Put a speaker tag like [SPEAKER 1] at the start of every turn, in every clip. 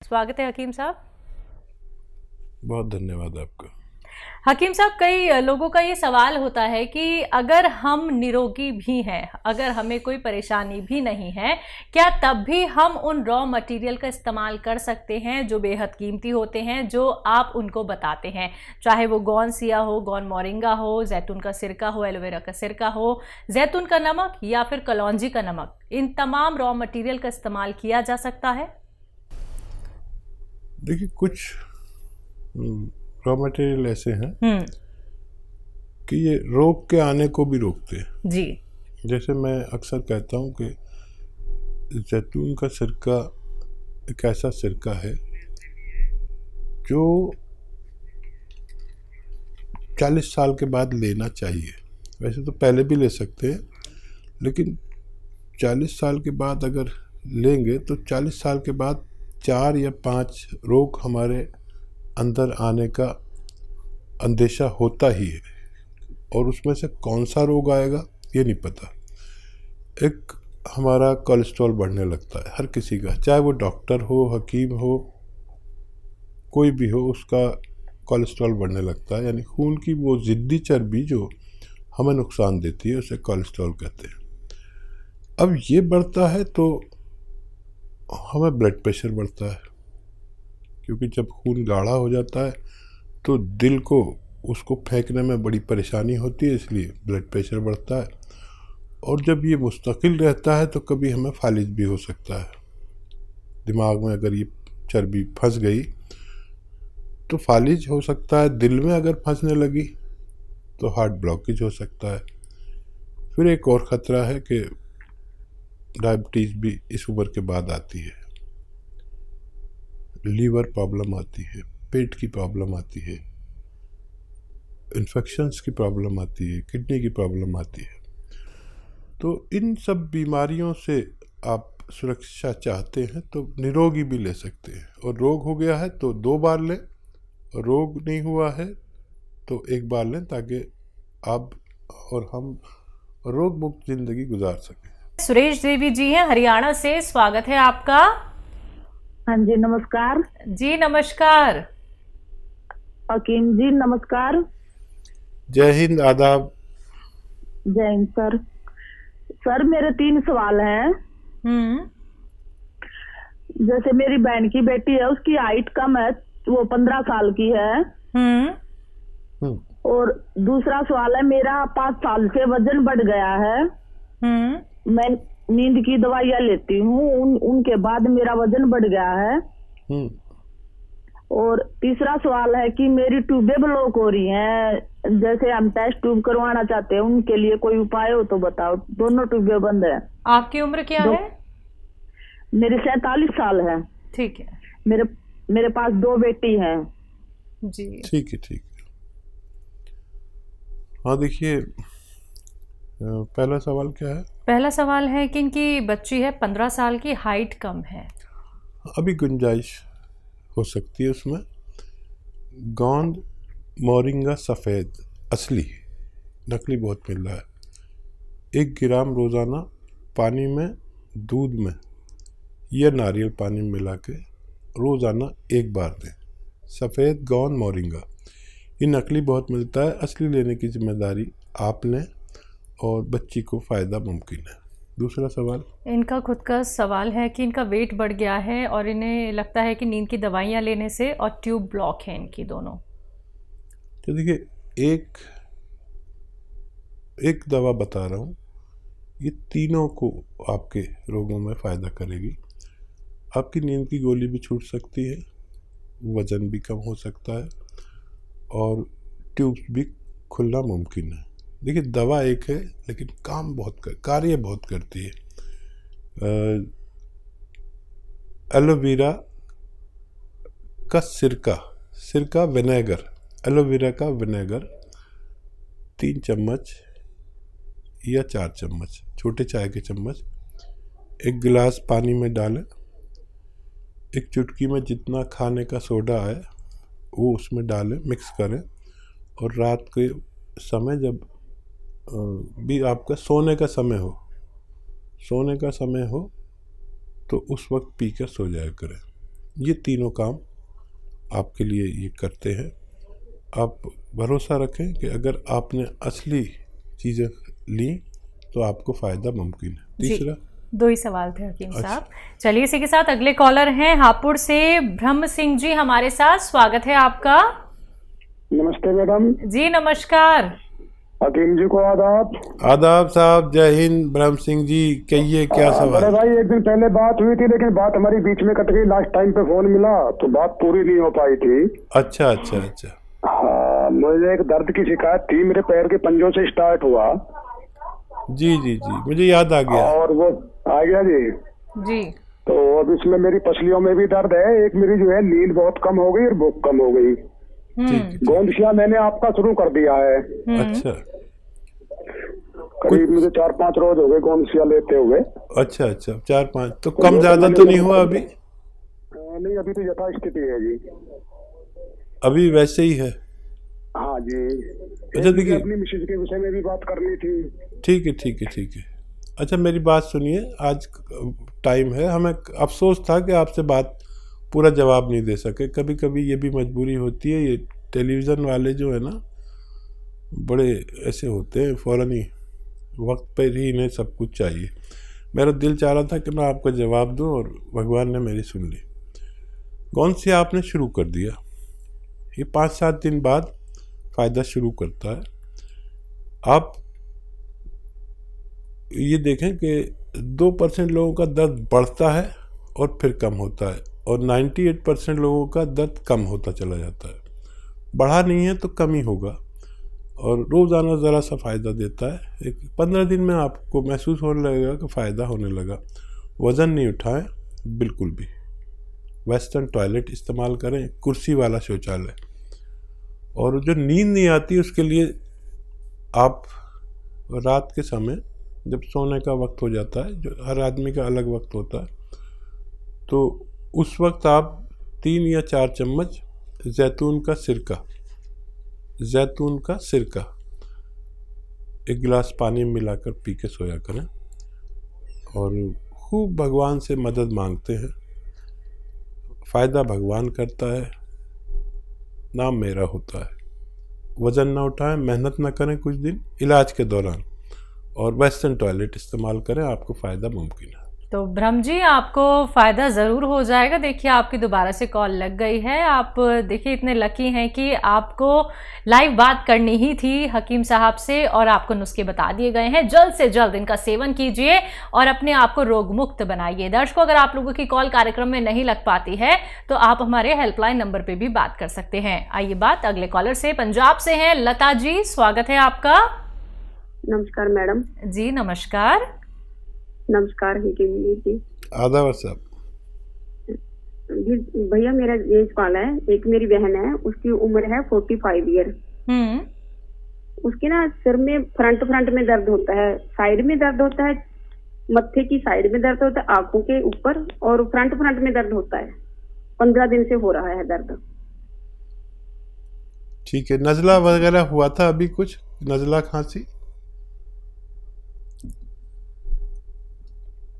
[SPEAKER 1] स्वागत है हकीम साहब।
[SPEAKER 2] बहुत धन्यवाद आपका।
[SPEAKER 1] हकीम साहब, कई लोगों का ये सवाल होता है कि अगर हम निरोगी भी हैं, अगर हमें कोई परेशानी भी नहीं है, क्या तब भी हम उन रॉ मटेरियल का इस्तेमाल कर सकते हैं जो बेहद कीमती होते हैं, जो आप उनको बताते हैं, चाहे वो गौन सिया हो, गौन मोरिंगा हो, जैतून का सिरका हो, एलोवेरा का सिरका हो, जैतून का नमक या फिर कलौंजी का नमक, इन तमाम रॉ मटेरियल का इस्तेमाल किया जा सकता है?
[SPEAKER 2] देखिए, कुछ रॉ मटेरियल ऐसे हैं कि ये रोग के आने को भी रोकते हैं।
[SPEAKER 1] जी।
[SPEAKER 2] जैसे मैं अक्सर कहता हूँ कि जैतून का सिरका एक ऐसा सिरका है जो 40 साल के बाद लेना चाहिए। वैसे तो पहले भी ले सकते हैं, लेकिन 40 साल के बाद अगर लेंगे तो 40 साल के बाद 4 या 5 रोग हमारे अंदर आने का अंदेशा होता ही है, और उसमें से कौन सा रोग आएगा ये नहीं पता। एक हमारा कोलेस्ट्रॉल बढ़ने लगता है हर किसी का, चाहे वो डॉक्टर हो, हकीम हो, कोई भी हो, उसका कोलेस्ट्रॉल बढ़ने लगता है। यानी खून की वो ज़िद्दी चर्बी जो हमें नुकसान देती है उसे कोलेस्ट्रॉल कहते हैं। अब ये बढ़ता है तो हमें ब्लड प्रेशर बढ़ता है, क्योंकि जब खून गाढ़ा हो जाता है तो दिल को उसको फेंकने में बड़ी परेशानी होती है, इसलिए ब्लड प्रेशर बढ़ता है। और जब ये मुस्तकिल रहता है तो कभी हमें फालिज भी हो सकता है। दिमाग में अगर ये चर्बी फंस गई तो फालिज हो सकता है। दिल में अगर फंसने लगी तो हार्ट ब्लॉकेज हो सकता है। फिर एक और ख़तरा है कि डायबिटीज़ भी इस उम्र के बाद आती है, लीवर प्रॉब्लम आती है, पेट की प्रॉब्लम आती है, इन्फेक्शंस की प्रॉब्लम आती है, किडनी की प्रॉब्लम आती है। तो इन सब बीमारियों से आप सुरक्षा चाहते हैं तो निरोगी भी ले सकते हैं, और रोग हो गया है तो 2 बार लें, और रोग नहीं हुआ है तो 1 बार लें, ताकि आप और हम रोग मुक्त ज़िंदगी गुजार सकें।
[SPEAKER 1] सुरेश देवी जी हैं हरियाणा से, स्वागत है आपका।
[SPEAKER 3] हाँ जी, नमस्कार
[SPEAKER 1] जी नमस्कार।
[SPEAKER 3] हकीम जी, नमस्कार।
[SPEAKER 2] जय हिंद, आदाब।
[SPEAKER 3] जय हिंद सर। सर, मेरे 3 सवाल हैं। जैसे मेरी बहन की बेटी है, उसकी हाइट कम है, वो 15 साल की है। और दूसरा सवाल है, मेरा 5 साल से वजन बढ़ गया है। मैं नींद की दवाइयाँ लेती हूँ, उनके बाद मेरा वजन बढ़ गया है। और तीसरा सवाल है कि मेरी ट्यूबें ब्लॉक हो रही हैं, जैसे हम टेस्ट ट्यूब करवाना चाहते हैं, उनके लिए कोई उपाय हो तो बताओ। दोनों ट्यूबें बंद है।
[SPEAKER 1] आपकी उम्र क्या है?
[SPEAKER 3] मेरी 47 साल है।
[SPEAKER 1] ठीक है।
[SPEAKER 3] मेरे पास 2 बेटी हैं।
[SPEAKER 1] जी
[SPEAKER 2] ठीक है, ठीक है। हाँ, देखिए, पहला सवाल क्या है?
[SPEAKER 1] पहला सवाल है कि इनकी बच्ची है 15 साल की, हाइट कम है। अभी
[SPEAKER 2] गुंजाइश हो सकती है उसमें। गोंद मोरिंगा सफ़ेद असली, नकली बहुत मिल रहा है। 1 ग्राम रोज़ाना पानी में, दूध में या नारियल पानी में मिला के रोज़ाना 1 बार दें। सफ़ेद गोंद मोरिंगा, ये नकली बहुत मिलता है, असली लेने की जिम्मेदारी आप लें और बच्ची को फ़ायदा मुमकिन है। दूसरा सवाल, इनका खुद का सवाल है कि इनका वेट बढ़ गया है और इन्हें लगता है कि नींद की दवाइयाँ लेने से और ट्यूब ब्लॉक है इनकी दोनों। तो देखिए, एक दवा बता रहा हूँ, ये तीनों को आपके रोगों में फ़ायदा करेगी। आपकी नींद की गोली भी छूट सकती है, वज़न भी कम हो सकता है, और ट्यूब्स भी खुलना मुमकिन है। देखिए, दवा एक है लेकिन कार्य बहुत करती है। एलोवेरा का सिरका विनेगर, एलोवेरा का विनेगर 3 चम्मच या 4 चम्मच, छोटे चाय के चम्मच, 1 गिलास पानी में डालें। 1 चुटकी में जितना खाने का सोडा है वो उसमें डालें, मिक्स करें, और रात के समय जब भी आपका सोने का समय हो तो उस वक्त पीकर सो जाया करें। ये तीनों काम आपके लिए ये करते हैं। आप भरोसा रखें कि अगर आपने असली चीज़ें ली तो आपको फ़ायदा मुमकिन है। तीसरा,
[SPEAKER 1] 2 ही सवाल थे हकीम साहब। चलिए इसी के साथ अगले कॉलर हैं हापुड़ से ब्रह्म सिंह जी हमारे साथ, स्वागत है आपका।
[SPEAKER 4] नमस्ते मैडम
[SPEAKER 1] जी नमस्कार।
[SPEAKER 4] हकीम जी को आदाब।
[SPEAKER 2] आदाब साहब, जय हिंद। ब्रह्म सिंह जी कहिए, क्या सवाल?
[SPEAKER 4] बड़े भाई, एक दिन पहले बात हुई थी लेकिन बात हमारी बीच में कट गई। लास्ट टाइम पे फोन मिला तो बात पूरी नहीं हो पाई थी।
[SPEAKER 2] अच्छा अच्छा अच्छा।
[SPEAKER 4] हाँ, मुझे एक दर्द की शिकायत थी, मेरे पैर के पंजों से स्टार्ट हुआ।
[SPEAKER 2] जी जी जी, मुझे याद आ गया।
[SPEAKER 4] और वो आ गया जी
[SPEAKER 1] जी।
[SPEAKER 4] तो अब इसमें मेरी पसलियों में भी दर्द है। एक मेरी जो है नींद बहुत कम हो गई और भूख कम हो गई। गोंदशिया मैंने आपका शुरू कर दिया है।
[SPEAKER 2] अच्छा,
[SPEAKER 4] करीब मुझे 4-5 रोज हो गए गोंदशिया लेते हुए।
[SPEAKER 2] अच्छा अच्छा, 4-5 तो कम ज्यादा तो नहीं हुआ अभी?
[SPEAKER 4] नहीं, अभी तो यथास्थिति है जी,
[SPEAKER 2] अभी वैसे ही है।
[SPEAKER 4] हाँ जी।
[SPEAKER 2] अच्छा देखिए,
[SPEAKER 4] अपनी मिसेज के विषय में भी बात करनी थी।
[SPEAKER 2] ठीक है ठीक है ठीक है। अच्छा मेरी बात सुनिए, आज टाइम है, हमें अफसोस था कि आपसे बात पूरा जवाब नहीं दे सके। कभी कभी ये भी मजबूरी होती है। ये टेलीविज़न वाले जो है ना, बड़े ऐसे होते हैं, फ़ौरन ही वक्त पर ही इन्हें सब कुछ चाहिए। मेरा दिल चाह रहा था कि मैं आपको जवाब दूं और भगवान ने मेरी सुन ली। कौन सी आपने शुरू कर दिया, ये 5-7 दिन बाद फ़ायदा शुरू करता है। आप ये देखें कि 2% लोगों का दर्द बढ़ता है और फिर कम होता है, और 98% लोगों का दर्द कम होता चला जाता है। बढ़ा नहीं है तो कम ही होगा, और रोज़ाना ज़रा सा फ़ायदा देता है। 15 दिन में आपको महसूस होने लगेगा कि फ़ायदा होने लगा। वज़न नहीं उठाएं बिल्कुल भी। वेस्टर्न टॉयलेट इस्तेमाल करें, कुर्सी वाला शौचालय। और जो नींद नहीं आती उसके लिए आप रात के समय जब सोने का वक्त हो जाता है, जो हर आदमी का अलग वक्त होता है, तो उस वक्त आप 3 या 4 चम्मच जैतून का सिरका 1 गिलास पानी में मिलाकर पी के सोया करें, और खूब भगवान से मदद मांगते हैं। फ़ायदा भगवान करता है, नाम मेरा होता है। वज़न ना उठाएं, मेहनत ना करें कुछ दिन इलाज के दौरान, और वेस्टर्न टॉयलेट इस्तेमाल करें, आपको फ़ायदा मुमकिन है।
[SPEAKER 1] तो ब्रह्म जी आपको फ़ायदा ज़रूर हो जाएगा। देखिए आपकी दोबारा से कॉल लग गई है। आप देखिए इतने लकी हैं कि आपको लाइव बात करनी ही थी हकीम साहब से, और आपको नुस्खे बता दिए गए हैं। जल्द से जल्द इनका सेवन कीजिए और अपने आप को रोग मुक्त बनाइए। दर्शकों, अगर आप लोगों की कॉल कार्यक्रम में नहीं लग पाती है तो आप हमारे हेल्पलाइन नंबर पर भी बात कर सकते हैं। आइए बात अगले कॉलर से, पंजाब से हैं लता जी, स्वागत है आपका।
[SPEAKER 5] नमस्कार मैडम।
[SPEAKER 1] जी नमस्कार।
[SPEAKER 5] नमस्कार जी।
[SPEAKER 2] आदाब साहब।
[SPEAKER 5] जी भैया, मेरा ये सवाल है। एक मेरी बहन है, उसकी उम्र है 45 ईयर। उसके ना सिर में फ्रंट में दर्द होता है, साइड में दर्द होता है, मत्थे की साइड में दर्द होता है, आंखों के ऊपर, और फ्रंट में दर्द होता है। 15 दिन से हो रहा है दर्द।
[SPEAKER 2] ठीक है, नज़ला वगैरह हुआ था अभी कुछ, नज़ला खांसी?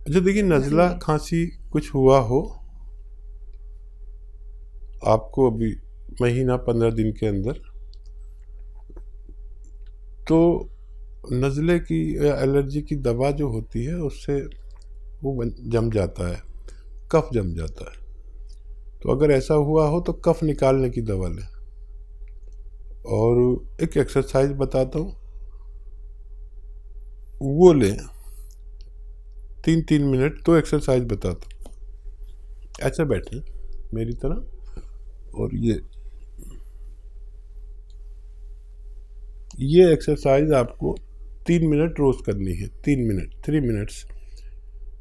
[SPEAKER 2] जो देखिए, नज़ला खांसी कुछ हुआ हो आपको अभी महीना 15 दिन के अंदर, तो नज़ले की एलर्जी की दवा जो होती है उससे वो जम जाता है, कफ जम जाता है। तो अगर ऐसा हुआ हो तो कफ निकालने की दवा लें। और एक एक्सरसाइज बताता हूँ, वो लें 3-3 मिनट। तो एक्सरसाइज बताता हूँ, ऐसे बैठें मेरी तरह, और ये एक्सरसाइज आपको 3 मिनट रोज करनी है। 3 मिनट्स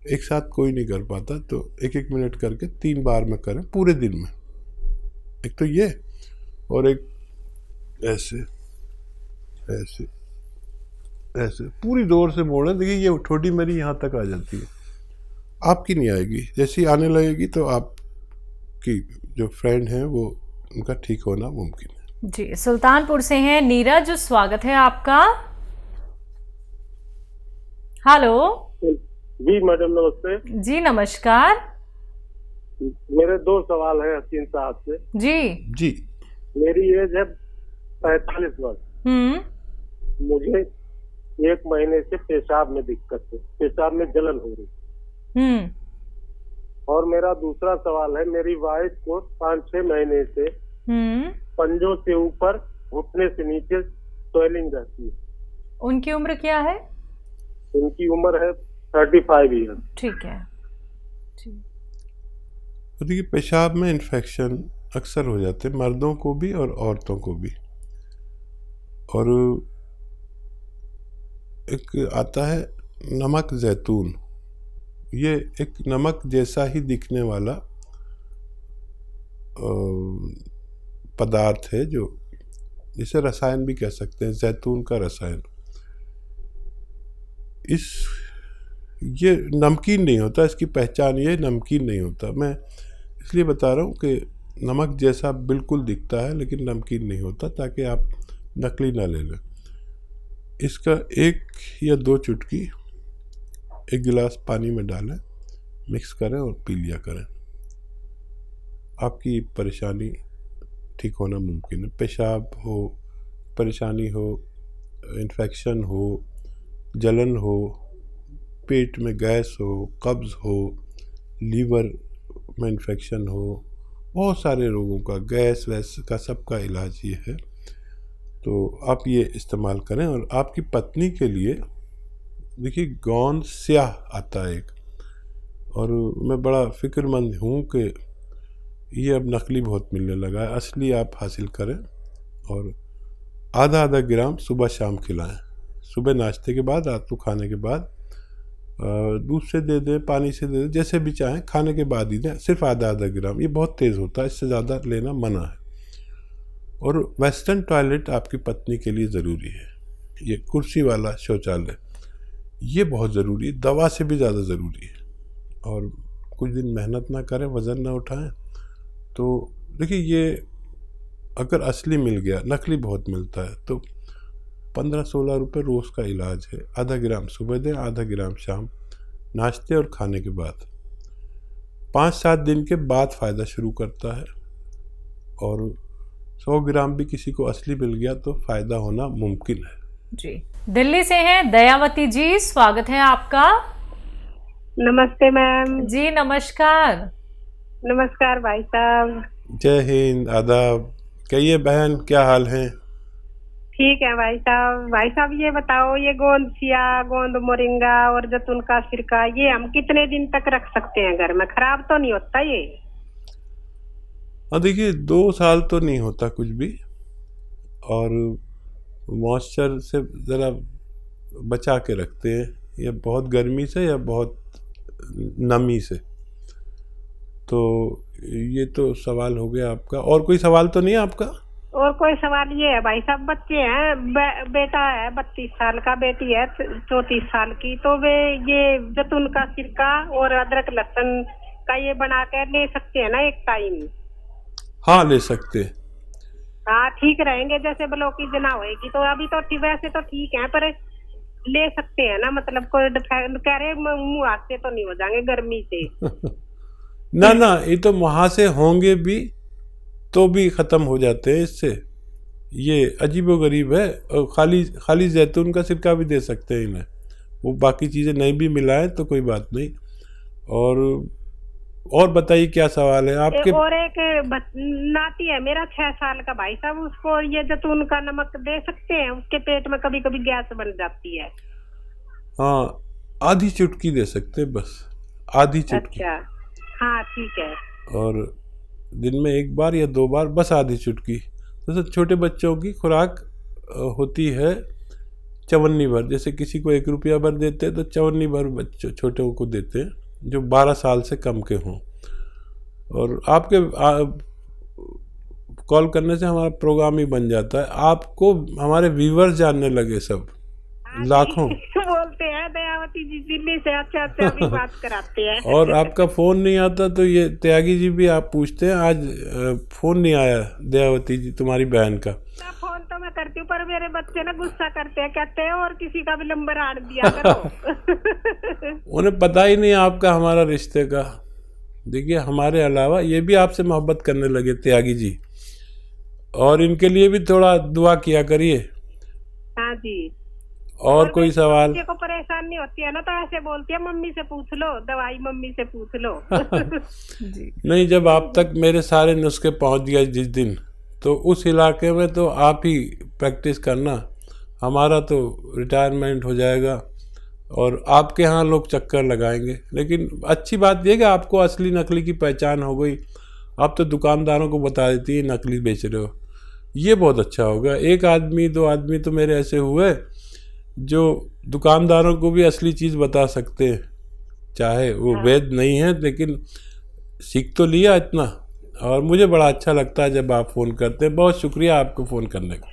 [SPEAKER 2] एक साथ कोई नहीं कर पाता, तो 1-1 मिनट करके 3 बार में करें पूरे दिन में। एक तो ये, और एक ऐसे ऐसे ऐसे पूरी जोर से मोड़ें। देखिए ये ठोड़ी मेरी यहाँ तक आ जाती है, आपकी नहीं आएगी। जैसी आने लगेगी तो आपकी जो फ्रेंड हैं वो, उनका ठीक होना मुमकिन है।
[SPEAKER 1] जी, सुल्तानपुर से हैं नीरज, स्वागत है आपका। हेलो
[SPEAKER 6] जी मैडम, नमस्ते।
[SPEAKER 1] जी नमस्कार।
[SPEAKER 6] मेरे 2 सवाल हैं हसीन साहब से।
[SPEAKER 1] जी
[SPEAKER 2] जी।
[SPEAKER 6] मेरी एज है 45 वर्ष। मुझे 1 महीने से पेशाब में दिक्कत है, पेशाब में जलन हो रही। और मेरा दूसरा सवाल है, मेरी वाइफ को 5-6 महीने से पंजों से ऊपर घुटने से नीचे स्वेलिंग रहती है।
[SPEAKER 1] उनकी उम्र क्या है?
[SPEAKER 6] उनकी उम्र है 35 ईयर।
[SPEAKER 1] ठीक है।
[SPEAKER 2] तो देखिए, पेशाब में इन्फेक्शन अक्सर हो जाते हैं, मर्दों को भी और औरतों को भी। और एक आता है नमक जैतून, ये एक नमक जैसा ही दिखने वाला पदार्थ है, जो जिसे रसायन भी कह सकते हैं, जैतून का रसायन। ये नमकीन नहीं होता, इसकी पहचान ये नमकीन नहीं होता। मैं इसलिए बता रहा हूँ कि नमक जैसा बिल्कुल दिखता है लेकिन नमकीन नहीं होता, ताकि आप नकली ना ले लें। इसका 1 या 2 चुटकी 1 गिलास पानी में डालें, मिक्स करें और पी लिया करें। आपकी परेशानी ठीक होना मुमकिन है। पेशाब हो, परेशानी हो, इन्फेक्शन हो, जलन हो, पेट में गैस हो, कब्ज़ हो, लीवर में इन्फेक्शन हो, बहुत सारे रोगों का, गैस वैस का सबका इलाज ये है। तो आप ये इस्तेमाल करें। और आपकी पत्नी के लिए देखिए, गोंद स्याह आता है एक, और मैं बड़ा फ़िक्रमंद हूँ कि ये अब नकली बहुत मिलने लगा है। असली आप हासिल करें और आधा ग्राम सुबह शाम खिलाएं। सुबह नाश्ते के बाद, रात को खाने के बाद, दूध से दे दें, पानी से दे दें, जैसे भी चाहें, खाने के बाद ही दें। सिर्फ आधा ग्राम, ये बहुत तेज़ होता है, इससे ज़्यादा लेना मना है। और वेस्टर्न टॉयलेट आपकी पत्नी के लिए ज़रूरी है। ये कुर्सी वाला शौचालय ये बहुत ज़रूरी है, दवा से भी ज़्यादा ज़रूरी है। और कुछ दिन मेहनत ना करें, वज़न ना उठाएं, तो देखिए, ये अगर असली मिल गया, नकली बहुत मिलता है, तो 15-16 रुपये रोज़ का इलाज है। आधा ग्राम सुबह दें, आधा ग्राम शाम, नाश्ते और खाने के बाद। 5-7 दिन के बाद फ़ायदा शुरू करता है। और 100 ग्राम भी किसी को असली मिल गया तो फ़ायदा होना मुमकिन है।
[SPEAKER 1] जी। दिल्ली से हैं दयावती जी, स्वागत है आपका।
[SPEAKER 5] नमस्ते मैम।
[SPEAKER 1] जी नमस्कार।
[SPEAKER 5] नमस्कार भाई साहब।
[SPEAKER 2] जय हिंद, आदाब। कहिए बहन, क्या हाल है?
[SPEAKER 5] ठीक है भाई साहब। भाई साहब ये बताओ, ये गोंद सिया, गोंद मोरिंगा और जैतून का सिरका, ये हम कितने दिन तक रख सकते हैं घर में? खराब तो नहीं होता ये?
[SPEAKER 2] हाँ देखिए, 2 साल तो नहीं होता कुछ भी। और मॉइस्चर से ज़रा बचा के रखते हैं, या बहुत गर्मी से या बहुत नमी से। तो ये तो सवाल हो गया आपका। और कोई सवाल तो नहीं है आपका?
[SPEAKER 5] और कोई सवाल ये है भाई साहब, बच्चे हैं, बेटा है 32 साल का, बेटी है 34 साल की, तो वे ये जैतून का सिरका और अदरक लहसुन का ये बना कर ले सकते हैं ना एक टाइम?
[SPEAKER 2] हाँ, ले सकते हैं।
[SPEAKER 5] हाँ ठीक रहेंगे, जैसे ब्लॉकेज ना होएगी तो। अभी तो वैसे तो ठीक है, पर ले सकते हैं ना? मतलब कोई कह रहे मुँह हाथ से तो नहीं हो जाएंगे गर्मी से?
[SPEAKER 2] ना ना, ये तो वहाँ से होंगे भी तो भी ख़त्म हो जाते हैं इससे। ये अजीबोगरीब है। और खाली जैतून का सिरका भी दे सकते हैं इन्हें, वो बाकी चीज़ें नहीं भी मिलाएं तो कोई बात नहीं। और बताइए क्या सवाल है आपके?
[SPEAKER 5] और एक नाती है मेरा 6 साल का भाई साहब, उसको ये जैतून का नमक दे सकते हैं? उसके पेट में कभी कभी गैस बन जाती है।
[SPEAKER 2] हाँ, आधी चुटकी दे सकते हैं, बस आधी चुटकी।
[SPEAKER 5] अच्छा हाँ ठीक है।
[SPEAKER 2] और दिन में 1 बार या 2 बार, बस आधी चुटकी। जैसे छोटे बच्चों की खुराक होती है चवन्नी भर, जैसे किसी को 1 रुपया भर देते हैं तो चवन्नी भर बच्चों छोटों को देते हैं जो 12 साल से कम के हों। और आपके कॉल करने से हमारा प्रोग्राम ही बन जाता है। आपको हमारे व्यूवर्स जानने लगे सब, लाखों
[SPEAKER 5] बोलते हैं दयावती जी दिल्ली से, अच्छा भी बात कराते हैं।
[SPEAKER 2] और आपका फ़ोन नहीं आता तो ये त्यागी जी भी आप पूछते हैं, आज फ़ोन नहीं आया दयावती जी तुम्हारी बहन का।
[SPEAKER 5] फोन तो मैं करती हूँ, पर मेरे बच्चे ना गुस्सा करते हैं, कहते हैं और किसी का भी नंबर आड़ दिया करो।
[SPEAKER 2] उन्हें पता ही नहीं आपका हमारा रिश्ते का। देखिए हमारे अलावा ये भी आपसे मोहब्बत करने लगे त्यागी जी, और इनके लिए भी थोड़ा दुआ किया करिए।
[SPEAKER 7] हाँ जी।
[SPEAKER 2] और कोई सवाल?
[SPEAKER 7] बच्चे को परेशानी होती है ना तो ऐसे बोलती है मम्मी से पूछ लो, दवाई मम्मी से पूछ लो।
[SPEAKER 1] जी।
[SPEAKER 2] नहीं, जब आप तक मेरे सारे नुस्खे पहुंच गए जिस दिन, तो उस इलाके में तो आप ही प्रैक्टिस करना, हमारा तो रिटायरमेंट हो जाएगा और आपके यहाँ लोग चक्कर लगाएंगे। लेकिन अच्छी बात यह कि आपको असली नकली की पहचान हो गई, आप तो दुकानदारों को बता देती है नकली बेच रहे हो, ये बहुत अच्छा होगा। एक आदमी 2 आदमी तो मेरे ऐसे हुए जो दुकानदारों को भी असली चीज़ बता सकते हैं, चाहे वो वैध नहीं है, लेकिन सीख तो लिया इतना। और मुझे बड़ा अच्छा लगता है जब आप फ़ोन करते हैं। बहुत शुक्रिया आपको फ़ोन करने का।